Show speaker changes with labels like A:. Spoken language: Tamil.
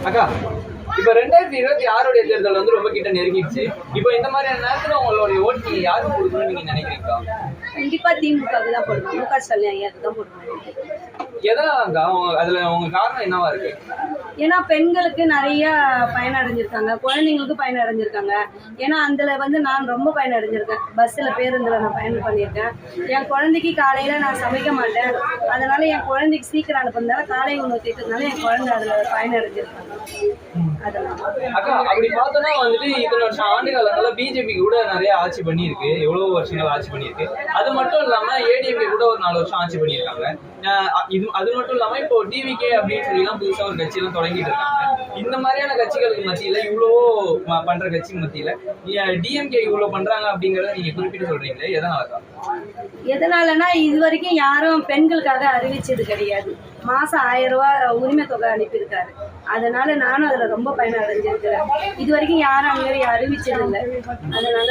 A: அக்கா இப்ப 2026 தேர்தல் வந்து ரொம்ப கிட்ட நெருங்கிடுச்சு. இப்போ இந்த மாதிரியான நேரத்துல உங்களுடைய ஓட்டு நீங்க யாருக்கு கொடுக்கணும்னு நீங்க நினைக்கிறீங்களா?
B: கண்டிப்பா திமுகவுக்கு தான் போடுவேன். மு க ஸ்டாலின் ஐயாவுக்கு தான் போடுவேன்.
A: எதனாலக்கா அதுல உங்க காரணம் என்னவா இருக்கு?
B: ஏன்னா பெண்களுக்கு நிறைய பயனடைஞ்சிருக்காங்க, குழந்தைங்களுக்கு பயனடைஞ்சிருக்காங்க. ஏன்னா அதில் வந்து நான் ரொம்ப பயனடைஞ்சிருக்கேன். பஸ்ஸில் பேருந்தில் நான் பயணம் பண்ணியிருக்கேன். என் குழந்தைக்கு காலையில் நான் சமைக்க மாட்டேன், அதனால் என் குழந்தைக்கு சீக்கிரம் அனுப்புறதுனால காலை உணவு கேட்கறதுனால என் குழந்தை அதில் பயனடைஞ்சிருக்காங்க. அதெல்லாம்
A: அக்கா அப்படி பார்த்தோம்னா வந்துட்டு இத்தனை வருஷம் ஆண்டு காலங்கள பிஜேபி கூட நிறைய ஆட்சி பண்ணியிருக்கு, எவ்வளவு வருஷங்கள் ஆட்சி பண்ணியிருக்கு. அது மட்டும் இல்லாம ஏடிஎம்கே கூட ஒரு 4 வருஷம் ஆட்சி பண்ணியிருக்காங்க. அது மட்டும் இல்லாம இப்போ டிவிகே அப்படின்னு சொல்லி புதுசா ஒரு கட்சி எல்லாம் தொடங்கிட்டு இருக்காங்க. இந்த மாதிரியான கட்சிகளுக்கு மத்தியில இவ்வளவோ பண்ற கட்சி மத்தியில டிஎம்கே இவ்வளவு பண்றாங்க அப்படிங்கறத நீங்க குறிப்பிட்டு சொல்றீங்களே, எதனாலக்கா?
B: எதனாலனா இது வரைக்கும் யாரும் பெண்களுக்காக அறிவிச்சது கிடையாது. மாசம் 1000 ரூபாய் உரிமை தொகை அனுப்பியிருக்காரு. அதனால நானும் அதுல ரொம்ப பயனடைஞ்சிருக்கிறேன். இது வரைக்கும் யாரும் அந்த மாதிரி அறிவிச்சது இல்லை. அதனால